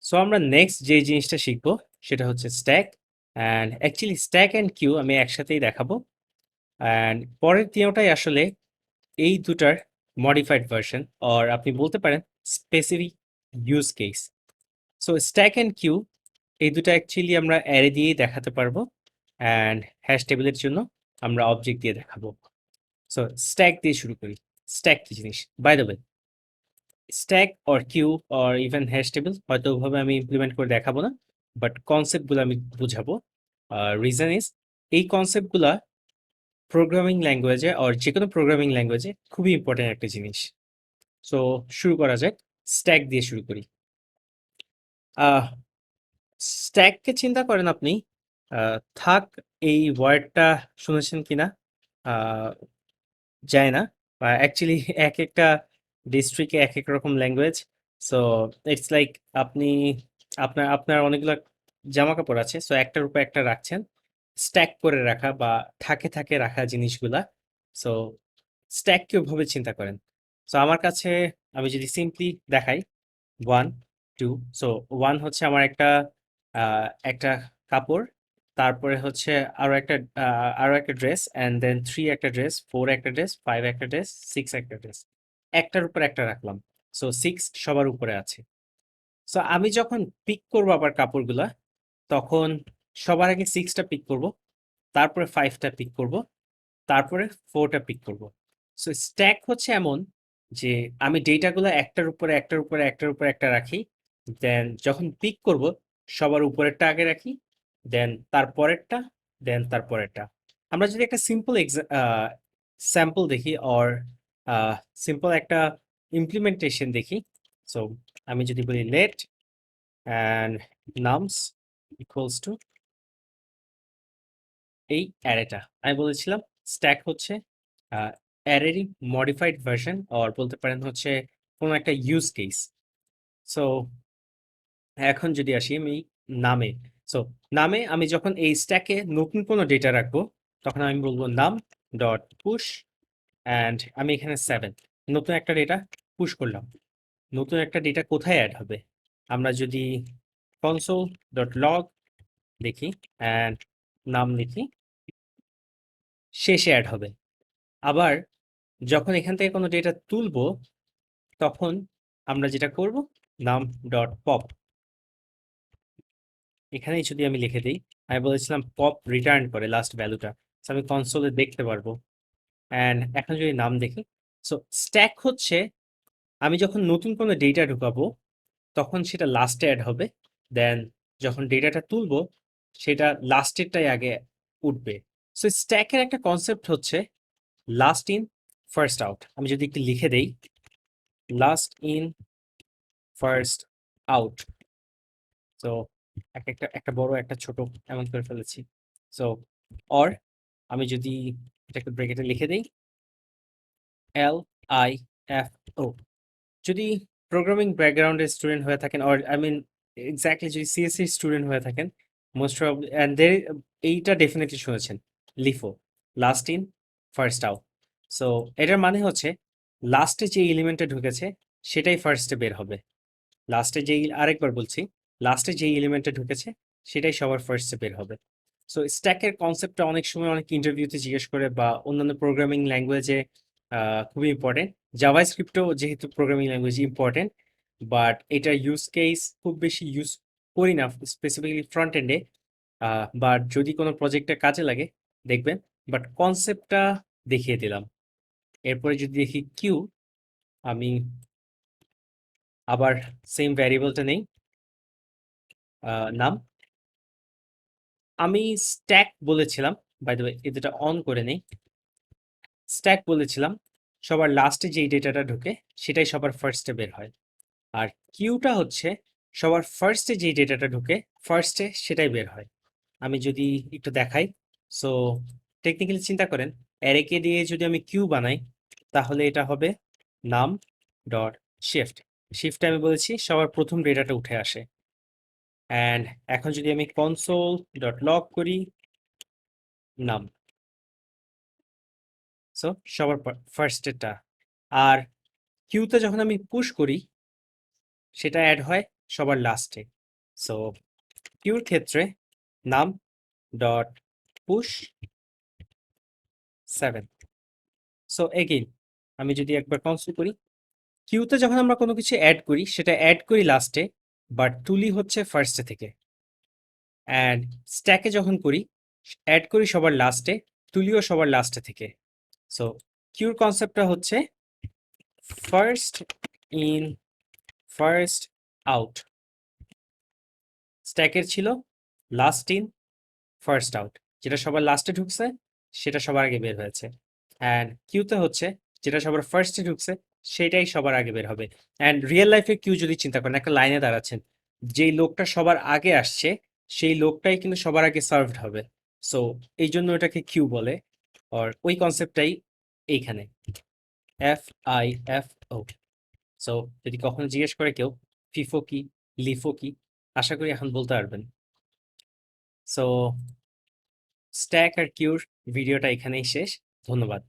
So আমরা next যে জিনিসটা শিখবো সেটা হচ্ছে stack and actually stack and queue আমি একসাথেই দেখাবো অ্যান্ড পরের তিনটাই আসলে এই দুটার মডিফাইড ভার্সন অর আপনি বলতে পারেন specific use case. So stack and queue এই দুটো অ্যাকচুয়ালি আমরা অ্যারে দিয়েই দেখাতে পারবো অ্যান্ড হ্যাশ টেবিলের জন্য আমরা অবজেক্ট দিয়ে দেখাবো। সো স্ট্যাক দিয়ে শুরু করি। স্ট্যাক কি জিনিস? By the way, stack or queue or even hash table হয়তো ওভাবে আমি ইমপ্লিমেন্ট করে দেখাবো না, বাট কনসেপ্টগুলো আমি বুঝাবো। রিজন ইজ এই কনসেপ্টগুলা প্রোগ্রামিং ল্যাঙ্গুয়েজে অর যে কোনো প্রোগ্রামিং ল্যাঙ্গুয়েজে খুবই ইম্পর্টেন্ট একটা জিনিস। সো শুরু করা যাক, স্ট্যাক দিয়ে শুরু করি। স্ট্যাককে চিন্তা করেন আপনি, থাক এই ওয়ার্ডটা শুনেছেন কিনা যায় না, বা অ্যাকচুয়ালি এক একটা ডিস্ট্রিক্টে এক এক রকম ল্যাঙ্গুয়েজ। সো ইটস লাইক আপনি আপনার আপনার অনেকগুলো জামা কাপড় আছে, সো একটার উপর একটা রাখছেন, স্ট্যাক করে রাখা বা থাকে থাকে রাখা জিনিসগুলা। সো স্ট্যাককে ওভাবে চিন্তা করেন। সো আমার কাছে আমি যদি সিম্পলি দেখাই 1 2, সো 1 হচ্ছে আমার একটা কাপড়, তারপরে হচ্ছে আরো একটা ড্রেস, অ্যান্ড দেন 3 একটা ড্রেস, 4 একটা ড্রেস, 5 একটা ড্রেস, 6 একটা ড্রেস, একটার উপর একটা রাখলাম। সো 6 সবার উপরে আছে। সো আমি যখন পিক করব আবার কাপড়গুলা, তখন সবার আগে 6টা পিক করব, তারপরে 5টা পিক করব, তারপরে 4টা পিক করব। সো স্ট্যাক হচ্ছে এমন যে আমি ডেটাগুলো একটার উপরে একটার উপরে একটার উপরে একটা রাখি, দেন যখন পিক করব সবার উপরেরটা আগে রাখি, দেন তারপরেরটা, দেন তারপরেরটা। আমরা যদি একটা সিম্পল স্যাম্পল দেখি অর সিম্পল একটা ইমপ্লিমেন্টেশন দেখি। সো আমি যদি বলি let and nums equals to এই অ্যারেটা, আমি বলেছিলাম স্ট্যাক হচ্ছে অ্যারেরই মডিফাইড ভার্সন, অর বলতে পারেন হচ্ছে কোনো একটা ইউজ কেস। সো এখন যদি আসি আমি নামে, সো নামে আমি যখন এই স্ট্যাকে নতুন কোনো ডেটা রাখবো, তখন আমি বলবো নাম ডট পুশ, অ্যান্ড আমি এখানে 7 নতুন একটা ডেটা পুশ করলাম। নতুন একটা ডেটা কোথায় অ্যাড হবে? আমরা যদি কনসোল ডট লগ দেখি অ্যান্ড নাম লিখি, শেষে অ্যাড হবে। আবার যখন এখান থেকে কোনো ডেটা তুলবো, তখন আমরা যেটা করব, নাম ডট পপ, এখানেই যদি আমি লিখে দিই, আমি বলেছিলাম পপ রিটার্ন করে লাস্ট ভ্যালুটা, আমি কনসোলে দেখতে পারবো। অ্যান্ড এখন যদি নাম দেখি, সো স্ট্যাক হচ্ছে আমি যখন নতুন কোনো ডেটা ঢুকাবো, তখন সেটা লাস্টে অ্যাড হবে, দেন যখন ডেটাটা তুলবো সেটা লাস্টেরটাই আগে উঠবে। সো স্ট্যাকের একটা কনসেপ্ট হচ্ছে লাস্ট ইন ফার্স্ট আউট। আমি যদি একটু লিখে দেই, last in first out. So একটা বড় একটা ছোট এমন করে ফেলেছি। সো অর আমি যদি এটাকে ব্র্যাকেটে লিখে দেই, LIFO। যদি প্রোগ্রামিং ব্যাকগ্রাউন্ডের স্টুডেন্ট হয়ে থাকেন, অর আই মিন এক্স্যাক্টলি যদি সিএসসি স্টুডেন্ট হয়ে থাকেন, মোস্ট প্রবাবলি অ্যান্ড দের এইটা ডেফিনেটলি শুনেছেন, LIFO, last in first out. So এটার মানে হচ্ছে লাস্টে যে এলিমেন্টটা ঢুকেছে সেটাই ফার্স্টে বের হবে। লাস্টে যেই, আরেকবার বলছি, লাস্টে যেই এলিমেন্টটা ঢুকেছে সেটাই সবার ফার্স্টে বের হবে। সো স্ট্যাকের কনসেপ্টটা অনেক সময় অনেক ইন্টারভিউতে জিজ্ঞেস করে, বা অন্যান্য প্রোগ্রামিং ল্যাঙ্গুয়েজে খুবই ইম্পর্টেন্ট। জাভাস্ক্রিপ্টও যেহেতু প্রোগ্রামিং ল্যাঙ্গুয়েজ ইম্পর্টেন্ট, বাট এটা ইউজ কেস খুব বেশি ইউজ করি না স্পেসিফিক্যালি ফ্রন্ট এন্ডে, বাট যদি কোনো প্রজেক্টে কাজে লাগে দেখবেন। বাট কনসেপ্টটা দেখিয়ে দিলাম। এরপরে যদি দেখি কিউ, আমি আবার সেম ভ্যারিয়েবলটা নেই, নাম। আমি স্ট্যাক বলেছিলাম, বাই দ্য ওয়ে এটা অন করে নেই, স্ট্যাক বলেছিলাম সবার লাস্টে যেই ডেটাটা ঢোকে সেটাই সবার ফার্স্টে বের হয়। আর কিউটা হচ্ছে সবার ফার্স্টে যেই ডেটাটা ঢোকে ফার্স্টে সেটাই বের হয়। আমি যদি একটু দেখাই, সো টেকনিক্যালি চিন্তা করেন, অ্যারেকে দিয়ে যদি আমি কিউ বানাই, তাহলে এটা হবে নাম ডট শিফট। শিফটে আমি বলেছি সবার প্রথম ডেটাটা উঠে আসে। অ্যান্ড এখন যদি আমি কনসোল ডট লগ করি, নাম, সো সবার ফার্স্টেরটা। আর কিউতে যখন আমি পুশ করি, সেটা অ্যাড হয় সবার লাস্টে। সো কিউর ক্ষেত্রে নাম ডট পুশ 7। সো এগেইন আমি যদি একবার কনসোল করি, কিউতে যখন আমরা কোনো কিছু অ্যাড করি সেটা অ্যাড করি লাস্টে, বাট তুলি হচ্ছে ফার্স্টে থেকে। অ্যান্ড স্ট্যাকে যখন করি অ্যাড করি সবার লাস্টে, তুলিও সবার লাস্টে থেকে। সো কিউর কনসেপ্টটা হচ্ছে ফার্স্ট ইন ফার্স্ট আউট। স্ট্যাকের ছিল লাস্ট ইন ফার্স্ট আউট, যেটা সবার লাস্টে ঢুকছে সেটা সবার আগে বের হয়েছে। অ্যান্ড কিউতে হচ্ছে যেটা সবার ফার্স্টে ঢুকছে সেটাই সবার আগে বের হবে। অ্যান্ড রিয়েল লাইফে কিউ যদি চিন্তা করেন, একটা লাইনে দাঁড়াচ্ছেন, যেই লোকটা সবার আগে আসছে সেই লোকটাই কিন্তু সবার আগে সার্ভড হবে। সো এই জন্য এটাকে কিউ বলে। আর ওই কনসেপ্টটাই এইখানে FIFO। সো যদি কখনো জিজ্ঞেস করে কেউ ফিফো কি, লিফো কি, আশা করি এখন বলতে পারবেন। সো স্ট্যাক আর কিউর ভিডিওটা এখানেই শেষ। ধন্যবাদ।